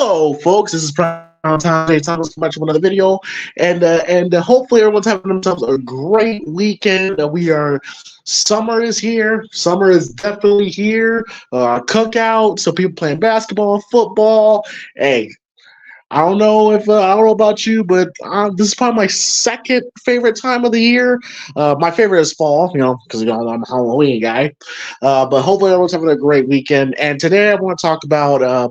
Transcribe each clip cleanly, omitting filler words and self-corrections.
Hello, folks. This is Prime Time. Jay Thomas coming back to another video, and hopefully everyone's having themselves a great weekend. We are Summer is here. Summer is definitely here. Cookout, so people playing basketball, football. Hey, I don't know about you, but this is probably my second favorite time of the year. My favorite is fall, because I'm a Halloween guy. But hopefully everyone's having a great weekend. And today I want to talk about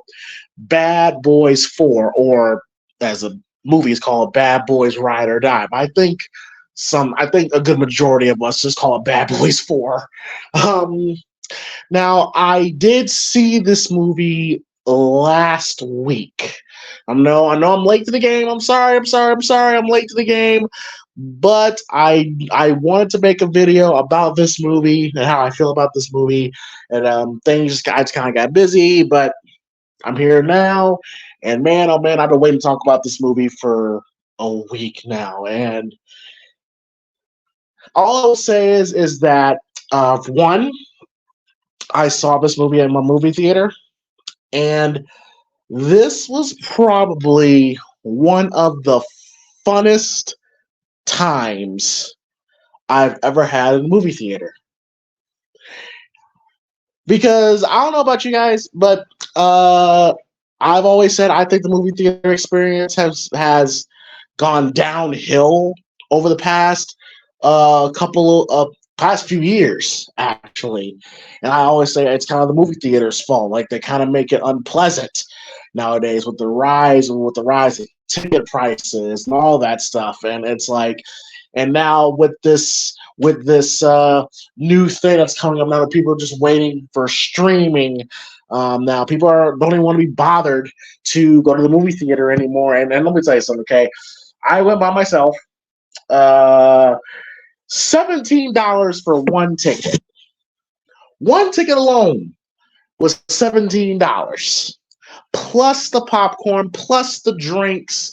Bad Boys 4, or as a movie is called, Bad Boys Ride or Die. But I think a good majority of us just call it Bad Boys 4. Um, Now, I did see this movie last week. I know I'm late to the game. I'm sorry. I'm late to the game. But I wanted to make a video about this movie and how I feel about this movie. And I just kind of got busy, but I'm here now. And man, oh man, I've been waiting to talk about this movie for a week now. And all I will say is that for one, I saw this movie in my movie theater, and this was probably one of the funnest times I've ever had in a movie theater. Because I don't know about you guys, but I've always said I think the movie theater experience has gone downhill over the past few years, actually. And I always say it's kind of the movie theater's fault. Like, they kind of make it unpleasant nowadays with the rise of ticket prices and all that stuff. And it's like, and now with this new thing that's coming up now, that people are just waiting for streaming. Now people don't even want to be bothered to go to the movie theater anymore. And let me tell you something, okay? I went by myself. $17 for one ticket. One ticket alone was $17. Plus the popcorn, plus the drinks.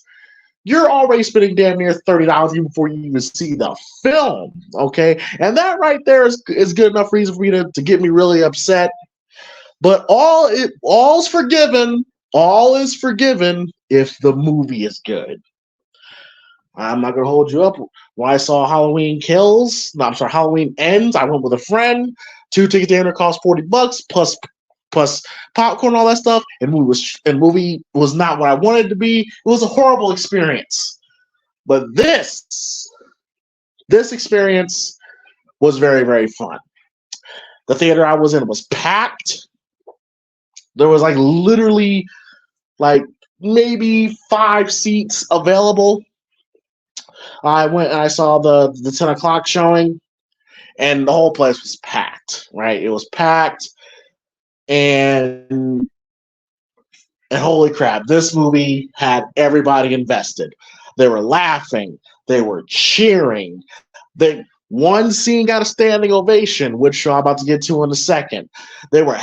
You're already spending damn near $30 even before you even see the film. Okay? And that right there is good enough reason for me to get me really upset. But all's forgiven. All is forgiven if the movie is good. I'm not gonna hold you up. When I saw Halloween Ends, I went with a friend. 2 tickets to enter cost $40 plus popcorn, all that stuff. And movie was not what I wanted it to be. It was a horrible experience. But this experience was very, very fun. The theater I was in was packed. There was literally maybe 5 seats available. I went and I saw the 10 o'clock showing, and the whole place was packed, right? It was packed, and holy crap, this movie had everybody invested. They were laughing. They were cheering. One scene got a standing ovation, which I'm about to get to in a second. They were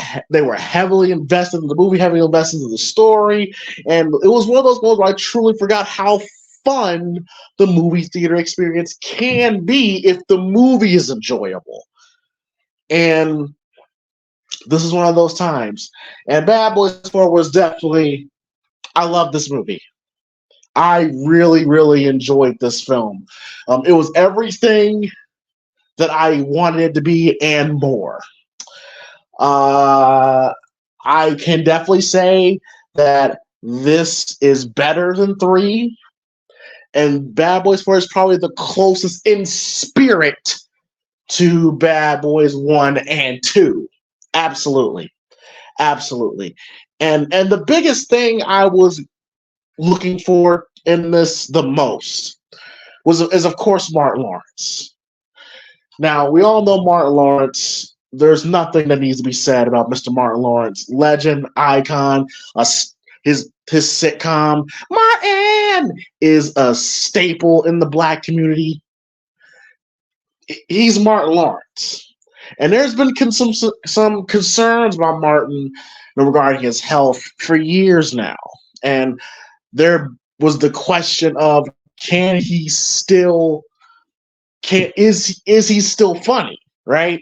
heavily invested in the movie, heavily invested in the story, and it was one of those moments where I truly forgot how fun the movie theater experience can be if the movie is enjoyable. And this is one of those times. And Bad Boys 4 was definitely, I love this movie. I really, really enjoyed this film. It was everything that I wanted it to be and more. I can definitely say that this is better than 3. And Bad Boys 4 is probably the closest in spirit to Bad Boys 1 and 2. Absolutely. Absolutely. And the biggest thing I was looking for in this the most is of course Martin Lawrence. Now, we all know Martin Lawrence. There's nothing that needs to be said about Mr. Martin Lawrence. Legend, icon, his sitcom Martin is a staple in the Black community. He's Martin Lawrence, and there's been some concerns about Martin regarding his health for years now. And there was the question of, is he still funny, right?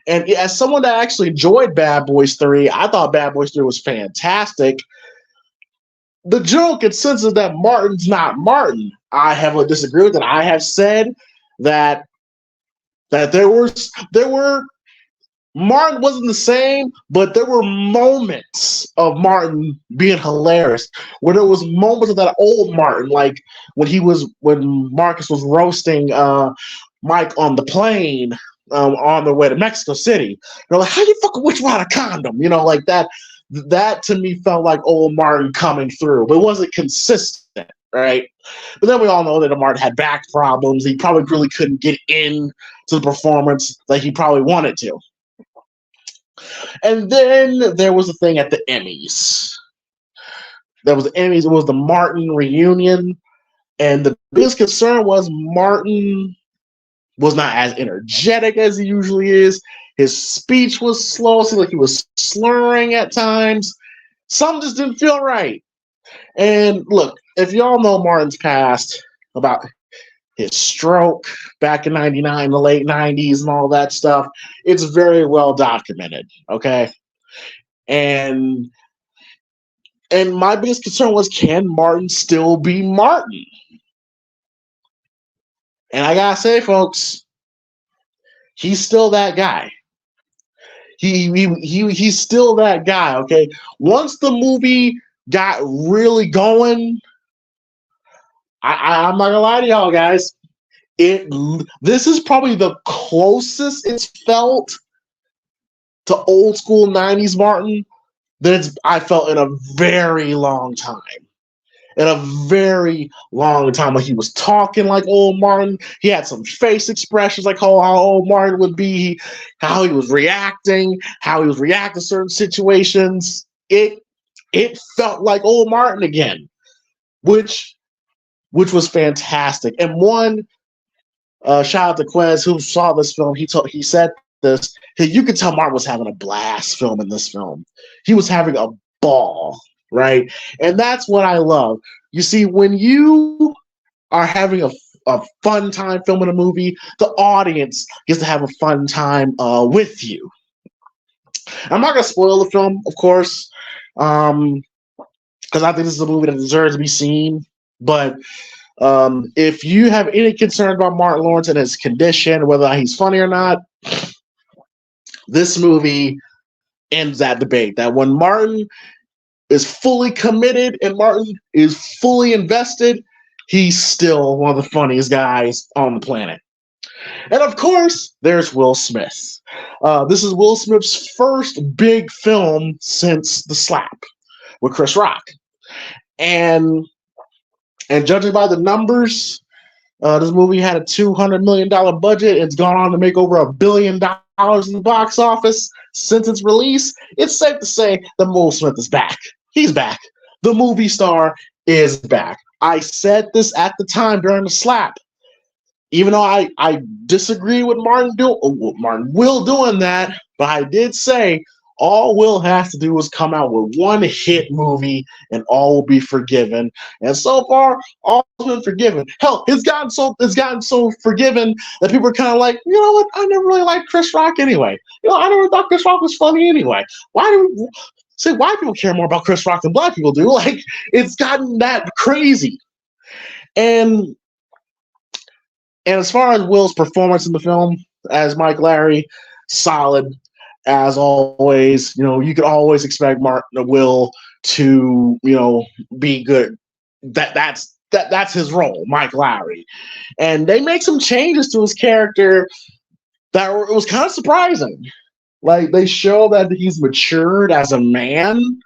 And as someone that actually enjoyed Bad Boys 3, I thought Bad Boys 3 was fantastic. the general consensus that Martin's not Martin. I heavily disagree with it. I have said that there were Martin wasn't the same, but there were moments of Martin being hilarious. Where there was moments of that old Martin, like when Marcus was roasting Mike on the plane on the way to Mexico City. They're like, "How you fucking which without a condom?" Like that. That to me felt like old Martin coming through, but it wasn't consistent, right? But then we all know that Martin had back problems. He probably really couldn't get in to the performance like he probably wanted to. And then there was a thing at the Emmys. There was the Emmys. It was the Martin reunion, and the biggest concern was Martin was not as energetic as he usually is. His speech was slow. It seemed like he was slurring at times. Something just didn't feel right. And look, if y'all know Martin's past about his stroke back in '99, the late '90s, and all that stuff, it's very well documented. Okay, and my biggest concern was, can Martin still be Martin? And I gotta say, folks, he's still that guy. He's still that guy. Okay, once the movie got really going, I'm not gonna lie to y'all guys. This is probably the closest it's felt to old school '90s Martin that I felt in a very long time. In a very long time, like he was talking like old Martin. He had some face expressions like how old Martin would be, how he was reacting to certain situations. It felt like old Martin again, which was fantastic. And one shout out to Quez who saw this film. He said this. You could tell Martin was having a blast filming this film. He was having a ball. Right? And that's what I love. You see, when you are having a fun time filming a movie, the audience gets to have a fun time with you. I'm not going to spoil the film, of course, because I think this is a movie that deserves to be seen. But if you have any concern about Martin Lawrence and his condition, whether he's funny or not, this movie ends that debate. That when Martin is fully committed and Martin is fully invested, he's still one of the funniest guys on the planet. And of course, there's Will Smith. This is Will Smith's first big film since The Slap with Chris Rock. And judging by the numbers, this movie had a $200 million budget. It's gone on to make over $1 billion in the box office since its release. It's safe to say that Will Smith is back. He's back. The movie star is back. I said this at the time during The Slap. Even though I disagree with Martin Will doing that, but I did say all Will has to do is come out with one hit movie and all will be forgiven. And so far, all's been forgiven. Hell, it's gotten so forgiven that people are kind of like, you know what? I never really liked Chris Rock anyway. I never thought Chris Rock was funny anyway. Say white people care more about Chris Rock than black people do. Like, it's gotten that crazy. And as far as Will's performance in the film as Mike Larry, solid as always. You could always expect Will to, be good. That's his role, Mike Larry. And they make some changes to his character that it was kind of surprising. Like, they show that he's matured as a man.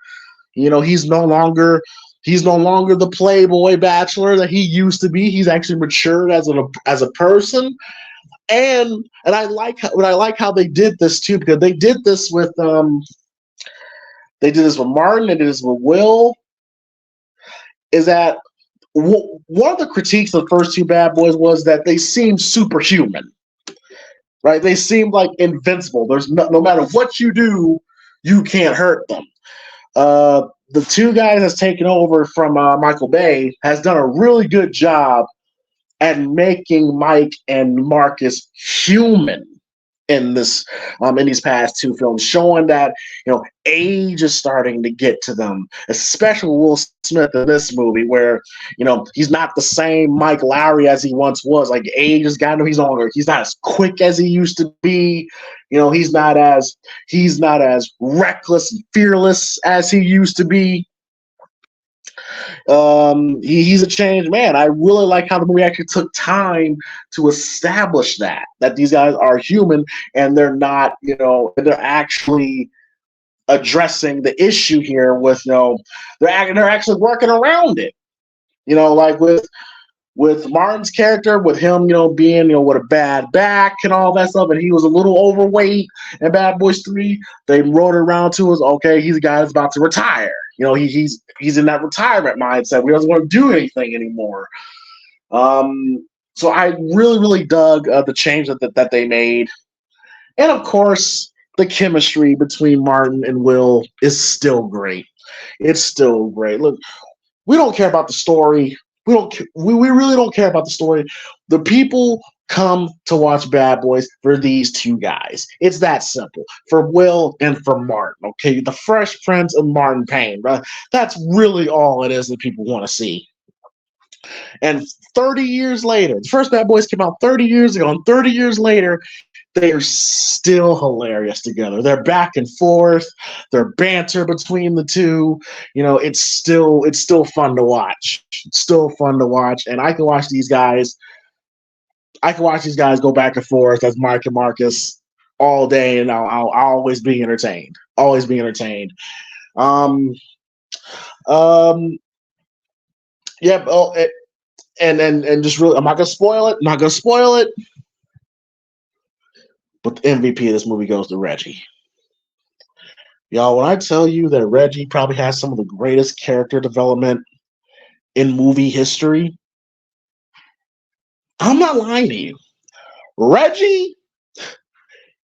He's no longer the playboy bachelor that he used to be. He's actually matured as a person. And I like how they did this too, because they did this with Martin, they did this with Will. Is that one of the critiques of the first two Bad Boys was that they seemed superhuman. Right? They seemed like invincible. There's no matter what you do, you can't hurt them. The two guys that's taken over from Michael Bay has done a really good job at making Mike and Marcus human in this in these past two films, showing that age is starting to get to them, especially Will Smith in this movie, where he's not the same Mike Lowrey as he once was. Like age has gotten him. He's not as quick as he used to be. He's not as reckless and fearless as he used to be. He's a changed man. I really like how the movie actually took time to establish that these guys are human and they're not, they're actually addressing the issue here with, they're actually working around it. Like with Martin's character, with him, being, with a bad back and all that stuff, and he was a little overweight in Bad Boys 3, they wrote it around to us, okay, he's a guy that's about to retire. He's in that retirement mindset. He doesn't want to do anything anymore. So I really, really dug the change that they made. And of course, the chemistry between Martin and Will is still great. It's still great. Look, we don't care about the story. We really don't care about the story. The people come to watch Bad Boys for these two guys. It's that simple. For Will and for Martin. Okay, the Fresh Prince of Martin Payne. Right? That's really all it is that people want to see. And 30 years later, the first Bad Boys came out 30 years ago, and 30 years later, they are still hilarious together. They're back and forth. Their banter between the two, it's still fun to watch. It's still fun to watch, and I can watch these guys. I can watch these guys go back and forth as Mike and Marcus all day, and I'll always be entertained. Always be entertained. Yeah. And just really, I'm not gonna spoil it. Not gonna spoil it. But the MVP of this movie goes to Reggie. Y'all, when I tell you that Reggie probably has some of the greatest character development in movie history, I'm not lying to you. Reggie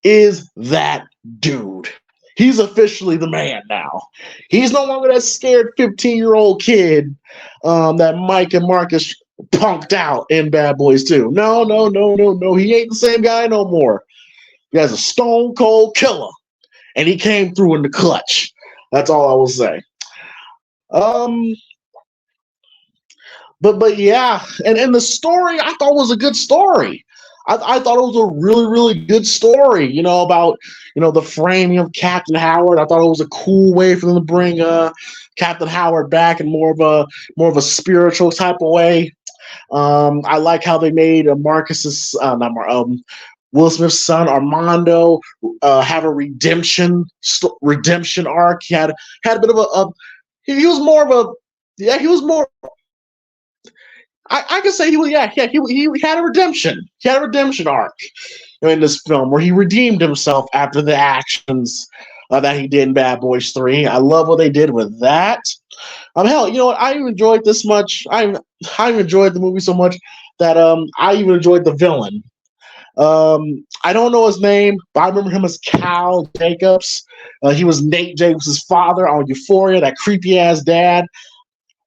is that dude. He's officially the man now. He's no longer that scared 15-year-old kid that Mike and Marcus punked out in Bad Boys 2. No. He ain't the same guy no more. He has a stone cold killer, and he came through in the clutch. That's all I will say. But yeah, and the story I thought was a good story. I thought it was a really, really good story. About the framing of Captain Howard. I thought it was a cool way for them to bring Captain Howard back in more of a spiritual type of way. I like how they made Marcus's Will Smith's son Armando have a redemption arc. He had a bit of he was more of a he was more. I could say he had a redemption. He had a redemption arc in this film where he redeemed himself after the actions that he did in Bad Boys 3. I love what they did with that. Hell, you know what? I enjoyed this much. I enjoyed the movie so much that I even enjoyed the villain. I don't know his name, but I remember him as Cal Jacobs. He was Nate Jacobs' father on Euphoria, that creepy ass dad.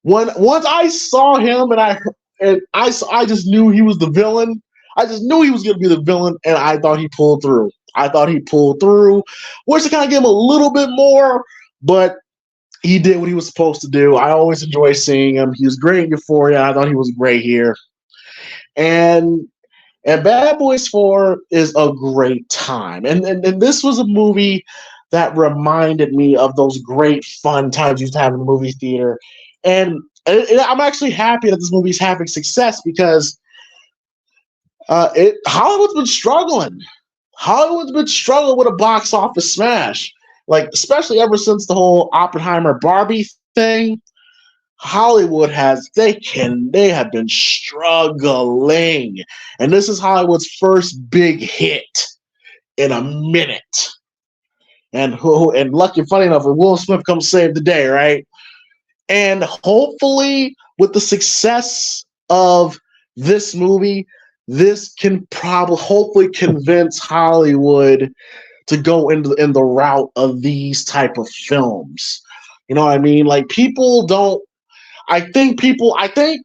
Once I saw him and I just knew he was the villain. I just knew he was going to be the villain, and I thought he pulled through. Wish I kind of gave him a little bit more, but he did what he was supposed to do. I always enjoy seeing him. He was great in Euphoria. I thought he was great here. And Bad Boys 4 is a great time. And this was a movie that reminded me of those great fun times you used to have in the movie theater. And I'm actually happy that this movie's having success because Hollywood's been struggling. Hollywood's been struggling with a box office smash. Like, especially ever since the whole Oppenheimer Barbie thing, Hollywood they have been struggling. And this is Hollywood's first big hit in a minute. And lucky, funny enough, Will Smith comes save the day, right? And hopefully, with the success of this movie, this can probably hopefully convince Hollywood to go in the route of these type of films. You know what I mean? Like, people don't. I think people are done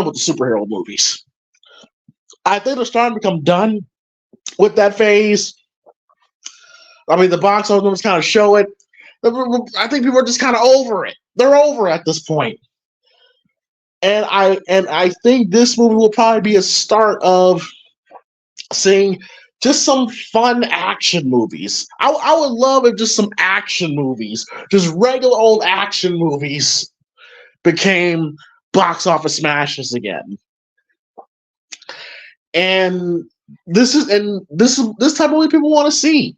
with the superhero movies. I think they're starting to become done with that phase. I mean, the box office numbers kind of show it. I think people are just kind of over it. They're over at this point. And I think this movie will probably be a start of seeing just some fun action movies. I would love if just some action movies, just regular old action movies, became box office smashes again. And this type of movie people want to see.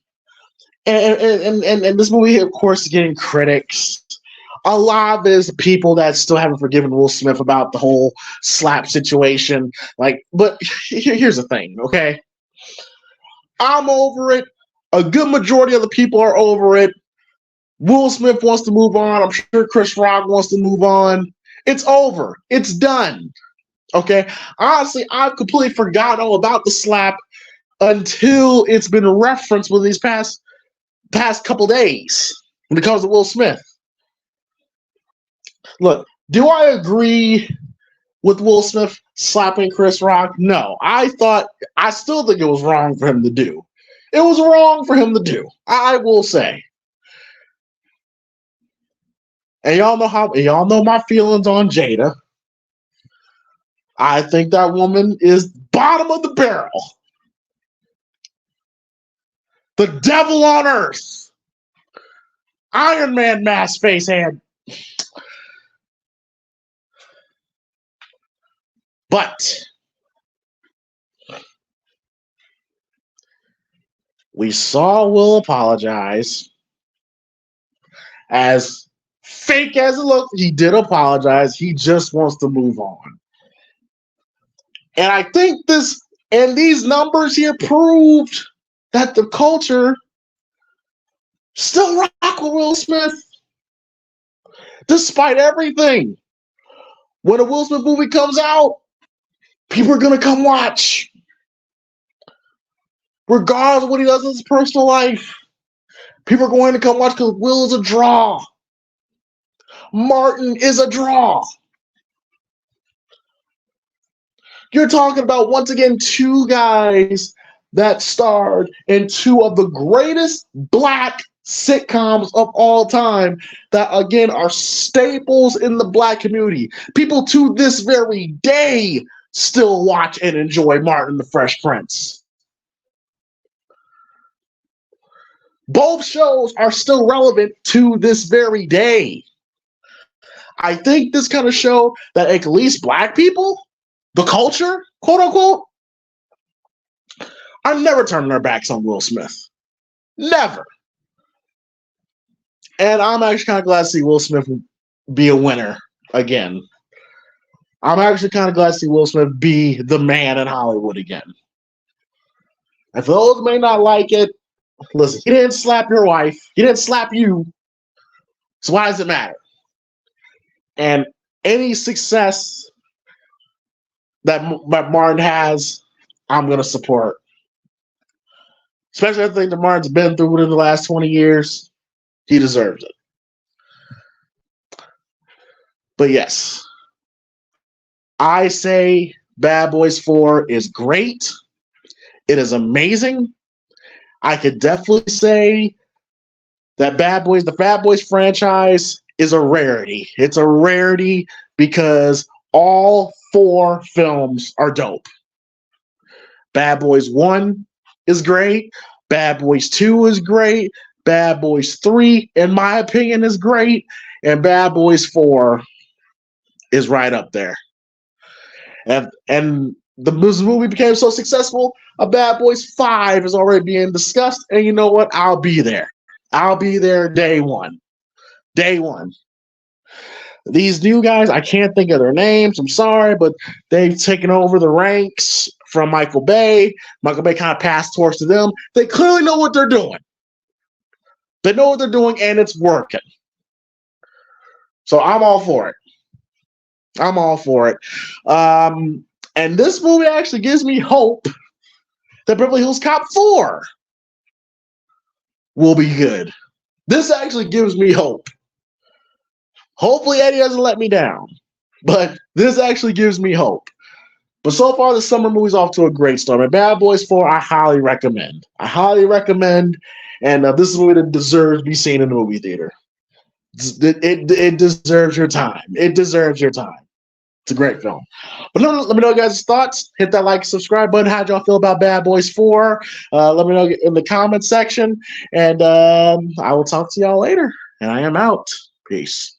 And this movie, of course, is getting critics. A lot of it is people that still haven't forgiven Will Smith about the whole slap situation. But here's the thing, okay? I'm over it. A good majority of the people are over it. Will Smith wants to move on. I'm sure Chris Rock wants to move on. It's over. It's done. Okay? Honestly, I've completely forgotten all about the slap until it's been referenced within these past couple days because of Will Smith. Look, do I agree with Will Smith slapping Chris Rock? No. I still think it was wrong for him to do. It was wrong for him to do. I will say. And y'all know my feelings on Jada. I think that woman is bottom of the barrel. The devil on earth. Iron Man mask face hand. But we saw Will apologize. As fake as it looked, he did apologize. He just wants to move on. And I think these numbers here proved that the culture still rock with Will Smith. Despite everything. When a Will Smith movie comes out, people are going to come watch. Regardless of what he does in his personal life. People are going to come watch because Will is a draw. Martin is a draw. You're talking about, once again, two guys that starred in two of the greatest black sitcoms of all time that, again, are staples in the black community. People to this very day still watch and enjoy Martin the Fresh Prince. Both shows are still relevant to this very day. I think this kind of show that at least black people, the culture, quote unquote, are never turning their backs on Will Smith. Never. And I'm actually kind of glad to see Will Smith be a winner again. I'm actually kind of glad to see Will Smith be the man in Hollywood again. And for those who may not like it, listen, he didn't slap your wife. He didn't slap you. So why does it matter? And any success that Martin has, I'm going to support. Especially everything that Martin's been through within the last 20 years. He deserves it. But yes, I say Bad Boys 4 is great. It is amazing. I could definitely say that the Bad Boys franchise is a rarity. It's a rarity because all 4 films are dope. Bad Boys 1 is great. Bad Boys 2 is great. Bad Boys 3, in my opinion, is great. And Bad Boys 4 is right up there. And the movie became so successful, a Bad Boys 5 is already being discussed. And you know what? I'll be there. I'll be there day one. Day one. These new guys, I can't think of their names. I'm sorry, but they've taken over the ranks from Michael Bay. Michael Bay kind of passed torch to them. They clearly know what they're doing. They know what they're doing, and it's working. So I'm all for it. I'm all for it. And this movie actually gives me hope that Beverly Hills Cop 4 will be good. This actually gives me hope. Hopefully Eddie doesn't let me down. But this actually gives me hope. But so far, the summer movie's off to a great start. And Bad Boys 4, I highly recommend. I highly recommend. And this is a movie that deserves to be seen in the movie theater. It deserves your time. It deserves your time. It's a great film. But let me know guys' thoughts. Hit that like, subscribe button. How'd y'all feel about Bad Boys 4? Let me know in the comment section. And I will talk to y'all later. And I am out. Peace.